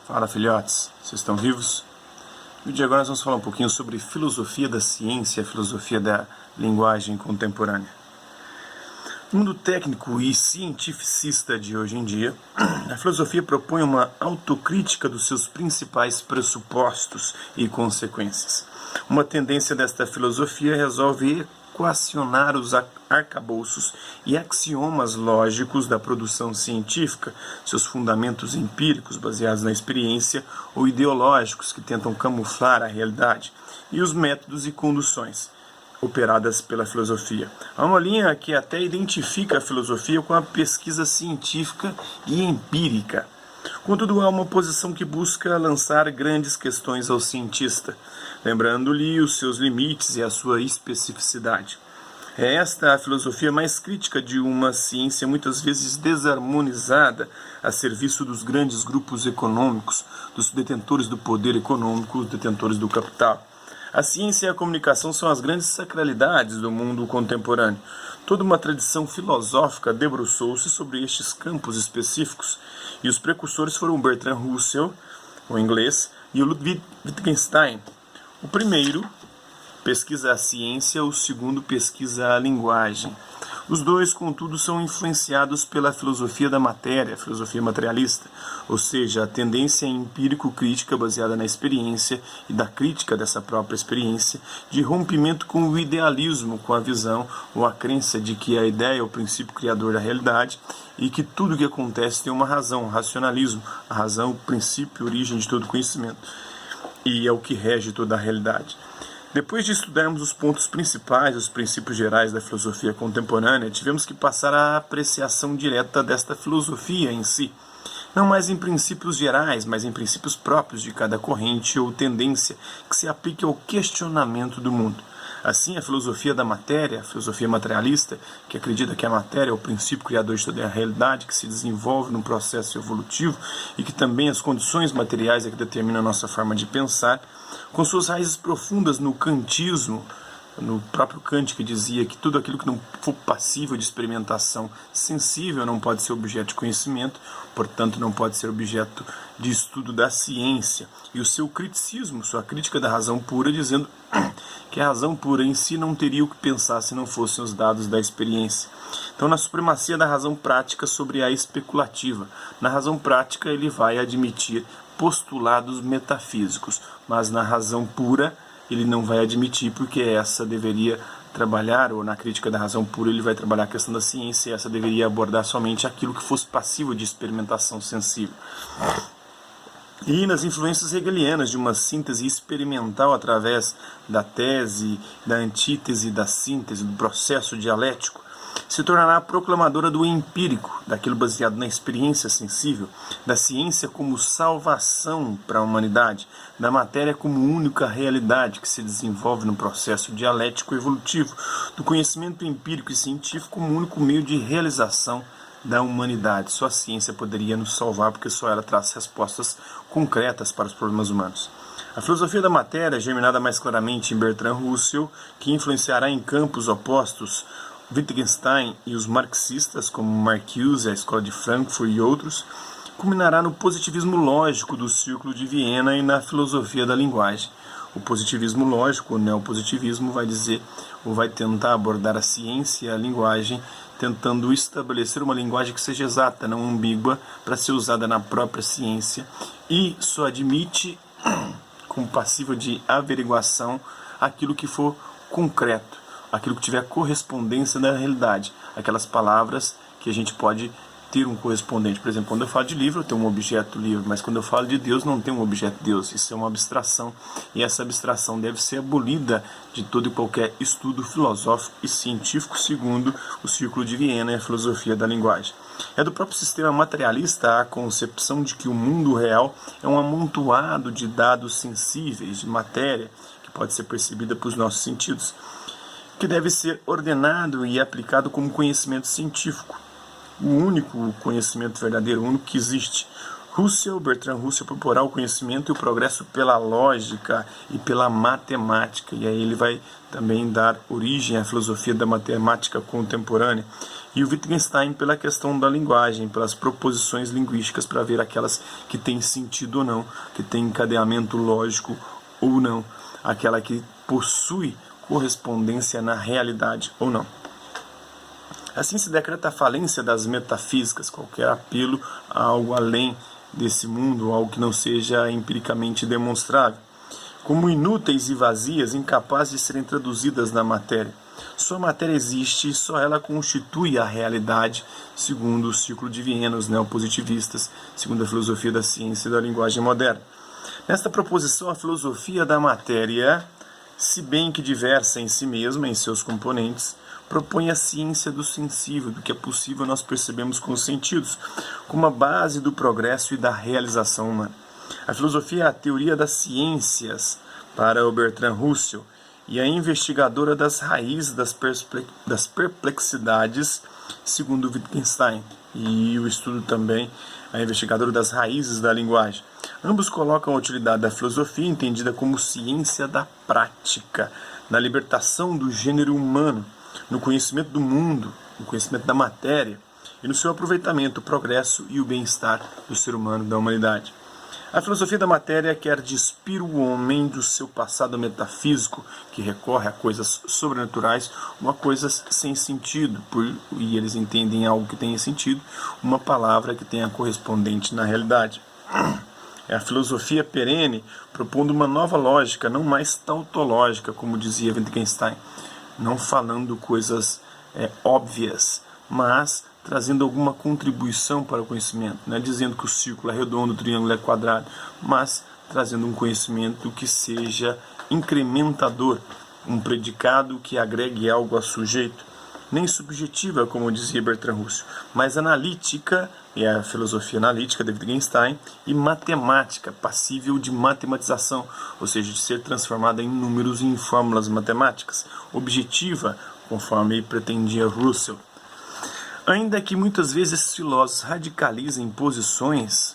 Fala, filhotes, vocês estão vivos? No vídeo de agora nós vamos falar um pouquinho sobre filosofia da ciência, filosofia da linguagem contemporânea. No mundo técnico e cientificista de hoje em dia, a filosofia propõe uma autocrítica dos seus principais pressupostos e consequências. Uma tendência desta filosofia resolve equacionar os arcabouços e axiomas lógicos da produção científica, seus fundamentos empíricos baseados na experiência ou ideológicos que tentam camuflar a realidade, e os métodos e conduções operadas pela filosofia. Há uma linha que até identifica a filosofia com a pesquisa científica e empírica. Contudo, há uma posição que busca lançar grandes questões ao cientista, lembrando-lhe os seus limites e a sua especificidade. É esta a filosofia mais crítica de uma ciência muitas vezes desarmonizada a serviço dos grandes grupos econômicos, dos detentores do poder econômico, os detentores do capital. A ciência e a comunicação são as grandes sacralidades do mundo contemporâneo. Toda uma tradição filosófica debruçou-se sobre estes campos específicos, e os precursores foram Bertrand Russell, o inglês, e o Ludwig Wittgenstein. O primeiro pesquisa a ciência, o segundo pesquisa a linguagem. Os dois, contudo, são influenciados pela filosofia da matéria, a filosofia materialista, ou seja, a tendência empírico-crítica baseada na experiência e da crítica dessa própria experiência, de rompimento com o idealismo, com a visão ou a crença de que a ideia é o princípio criador da realidade e que tudo o que acontece tem uma razão, o racionalismo, a razão, o princípio, a origem de todo conhecimento, e é o que rege toda a realidade. Depois de estudarmos os pontos principais, os princípios gerais da filosofia contemporânea, tivemos que passar à apreciação direta desta filosofia em si. Não mais em princípios gerais, mas em princípios próprios de cada corrente ou tendência que se aplique ao questionamento do mundo. Assim, a filosofia da matéria, a filosofia materialista, que acredita que a matéria é o princípio criador de toda a realidade, que se desenvolve num processo evolutivo e que também as condições materiais é que determinam a nossa forma de pensar, com suas raízes profundas no kantismo, no próprio Kant, que dizia que tudo aquilo que não for passível de experimentação sensível não pode ser objeto de conhecimento, portanto não pode ser objeto de estudo da ciência. E o seu criticismo, sua crítica da razão pura, dizendo que a razão pura em si não teria o que pensar se não fossem os dados da experiência. Então, na supremacia da razão prática sobre a especulativa. Na razão prática ele vai admitir postulados metafísicos, mas na razão pura ele não vai admitir, porque essa deveria trabalhar, ou na crítica da razão pura ele vai trabalhar a questão da ciência, e essa deveria abordar somente aquilo que fosse passível de experimentação sensível. E nas influências hegelianas de uma síntese experimental através da tese, da antítese, da síntese, do processo dialético, se tornará proclamadora do empírico, daquilo baseado na experiência sensível, da ciência como salvação para a humanidade, da matéria como única realidade que se desenvolve no processo dialético evolutivo, do conhecimento empírico e científico como único meio de realização da humanidade. Só a ciência poderia nos salvar, porque só ela traz respostas concretas para os problemas humanos. A filosofia da matéria, germinada mais claramente em Bertrand Russell, que influenciará em campos opostos Wittgenstein e os marxistas, como Marcuse, a Escola de Frankfurt e outros, culminará no positivismo lógico do Círculo de Viena e na filosofia da linguagem. O positivismo lógico, o neopositivismo, vai dizer ou vai tentar abordar a ciência e a linguagem, tentando estabelecer uma linguagem que seja exata, não ambígua, para ser usada na própria ciência, e só admite, como passível de averiguação, aquilo que for concreto, aquilo que tiver correspondência na realidade, aquelas palavras que a gente pode ter um correspondente. Por exemplo, quando eu falo de livro, eu tenho um objeto livro, mas quando eu falo de Deus, não tem um objeto Deus. Isso é uma abstração, e essa abstração deve ser abolida de todo e qualquer estudo filosófico e científico, segundo o Círculo de Viena e a filosofia da linguagem. É do próprio sistema materialista a concepção de que o mundo real é um amontoado de dados sensíveis, de matéria, que pode ser percebida pelos nossos sentidos, que deve ser ordenado e aplicado como conhecimento científico, o único conhecimento verdadeiro, o único que existe. Bertrand Russell proporá o conhecimento e o progresso pela lógica e pela matemática, e aí ele vai também dar origem à filosofia da matemática contemporânea. E o Wittgenstein pela questão da linguagem, pelas proposições linguísticas, para ver aquelas que têm sentido ou não, que têm encadeamento lógico ou não, aquela que possui correspondência na realidade ou não. Assim se decreta a falência das metafísicas, qualquer apelo a algo além desse mundo, algo que não seja empiricamente demonstrável, como inúteis e vazias, incapazes de serem traduzidas na matéria. Só a matéria existe e só ela constitui a realidade, segundo o círculo de Viena, os neopositivistas, segundo a filosofia da ciência e da linguagem moderna. Nesta proposição, a filosofia da matéria, se bem que diversa em si mesma, em seus componentes, propõe a ciência do sensível, do que é possível nós percebemos com os sentidos, como a base do progresso e da realização humana. A filosofia é a teoria das ciências, para o Bertrand Russell, e a investigadora das raízes das perplexidades, segundo Wittgenstein, e o estudo também a investigadora das raízes da linguagem. Ambos colocam a utilidade da filosofia, entendida como ciência da prática, na libertação do gênero humano, no conhecimento do mundo, no conhecimento da matéria, e no seu aproveitamento, o progresso e o bem-estar do ser humano, da humanidade. A filosofia da matéria quer despir o homem do seu passado metafísico, que recorre a coisas sobrenaturais, uma coisa sem sentido, e eles entendem algo que tenha sentido, uma palavra que tenha correspondente na realidade. É a filosofia perene, propondo uma nova lógica, não mais tautológica, como dizia Wittgenstein, não falando coisas óbvias, mas trazendo alguma contribuição para o conhecimento, não é dizendo que o círculo é redondo, o triângulo é quadrado, mas trazendo um conhecimento que seja incrementador, um predicado que agregue algo a sujeito, nem subjetiva, como dizia Bertrand Russell, mas analítica, é a filosofia analítica de Wittgenstein, e matemática, passível de matematização, ou seja, de ser transformada em números e em fórmulas matemáticas, objetiva, conforme pretendia Russell. Ainda que muitas vezes esses filósofos radicalizem posições,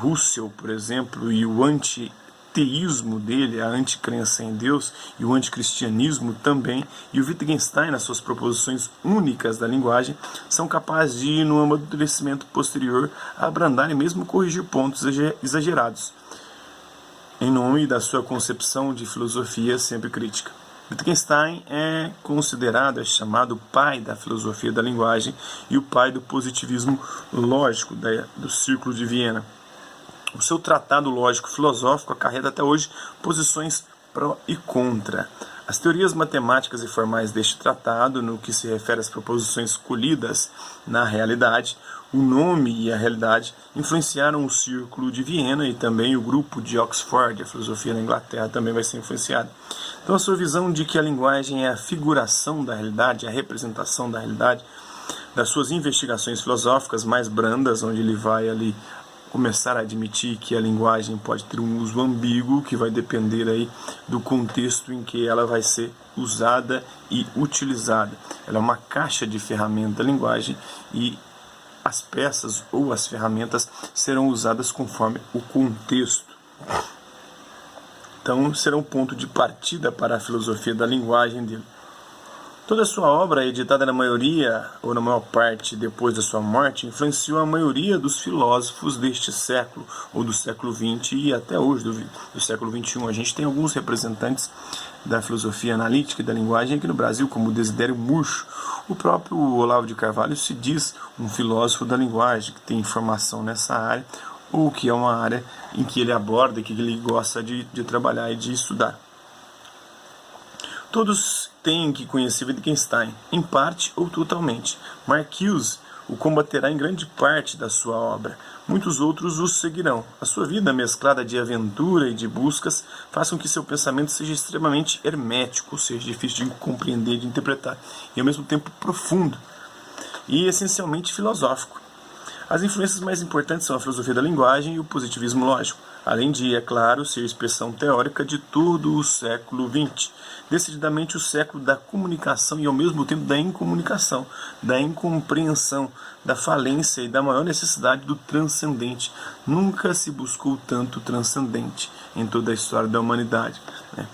Russell, por exemplo, e o antiteísmo dele, a anticrença em Deus, e o anticristianismo também, e o Wittgenstein, nas suas proposições únicas da linguagem, são capazes de, no amadurecimento posterior, abrandar e mesmo corrigir pontos exagerados, em nome da sua concepção de filosofia sempre crítica. Wittgenstein é considerado, é chamado o pai da filosofia da linguagem e o pai do positivismo lógico do Círculo de Viena. O seu tratado lógico-filosófico acarreta até hoje posições pró e contra. As teorias matemáticas e formais deste tratado, no que se refere às proposições colhidas na realidade, o nome e a realidade influenciaram o Círculo de Viena e também o grupo de Oxford, a filosofia na Inglaterra também vai ser influenciada. Então a sua visão de que a linguagem é a figuração da realidade, a representação da realidade, das suas investigações filosóficas mais brandas, onde ele vai ali começar a admitir que a linguagem pode ter um uso ambíguo, que vai depender aí do contexto em que ela vai ser usada e utilizada. Ela é uma caixa de ferramentas, a linguagem, e as peças ou as ferramentas serão usadas conforme o contexto. Então, será um ponto de partida para a filosofia da linguagem dele. Toda a sua obra, editada na maioria, ou na maior parte depois da sua morte, influenciou a maioria dos filósofos deste século, ou do século XX e até hoje, do século XXI. A gente tem alguns representantes da filosofia analítica e da linguagem aqui no Brasil, como Desidério Murcho. O próprio Olavo de Carvalho se diz um filósofo da linguagem, que tem formação nessa área, ou que é uma área em que ele aborda, que ele gosta de trabalhar e de estudar. Todos têm que conhecer Wittgenstein, em parte ou totalmente. Marcuse o combaterá em grande parte da sua obra. Muitos outros o seguirão. A sua vida mesclada de aventura e de buscas faz com que seu pensamento seja extremamente hermético, ou seja, difícil de compreender, de interpretar, e ao mesmo tempo profundo e essencialmente filosófico. As influências mais importantes são a filosofia da linguagem e o positivismo lógico, além de, é claro, ser expressão teórica de todo o século XX, decididamente o século da comunicação e ao mesmo tempo da incomunicação, da incompreensão, da falência e da maior necessidade do transcendente. Nunca se buscou tanto transcendente em toda a história da humanidade, né?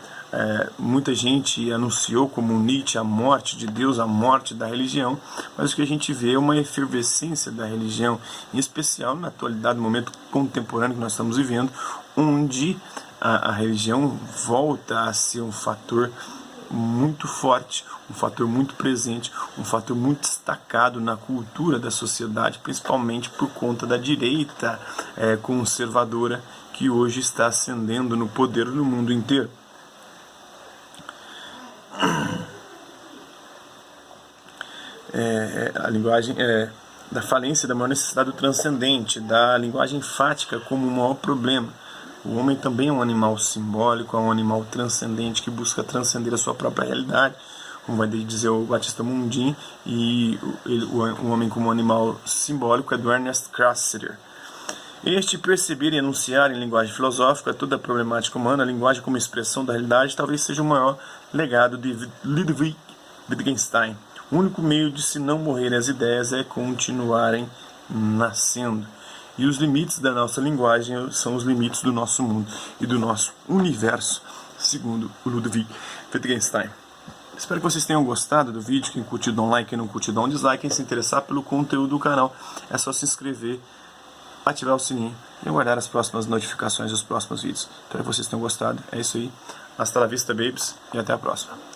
muita gente anunciou como Nietzsche a morte de Deus, a morte da religião, mas o que a gente vê é uma efervescência da religião, em especial na atualidade, no momento contemporâneo que nós estamos vivendo, onde a religião volta a ser um fator muito forte, um fator muito presente, um fator muito destacado na cultura da sociedade, principalmente por conta da direita conservadora que hoje está ascendendo no poder no mundo inteiro. A linguagem da falência, da maior necessidade do transcendente, da linguagem fática como o maior problema. O homem também é um animal simbólico, é um animal transcendente que busca transcender a sua própria realidade, como vai dizer o Batista Mundim, e o homem como um animal simbólico é do Ernest Cassirer. Este perceber e enunciar em linguagem filosófica toda a problemática humana, a linguagem como expressão da realidade, talvez seja o maior legado de Ludwig Wittgenstein. O único meio de se não morrerem as ideias é continuarem nascendo. E os limites da nossa linguagem são os limites do nosso mundo e do nosso universo, segundo o Ludwig Wittgenstein. Espero que vocês tenham gostado do vídeo. Quem curtiu, dá um like, quem não curtiu, dá um dislike. Quem se interessar pelo conteúdo do canal, é só se inscrever, ativar o sininho e aguardar as próximas notificações dos próximos vídeos. Espero que vocês tenham gostado. É isso aí. Hasta la vista, babies. E até a próxima.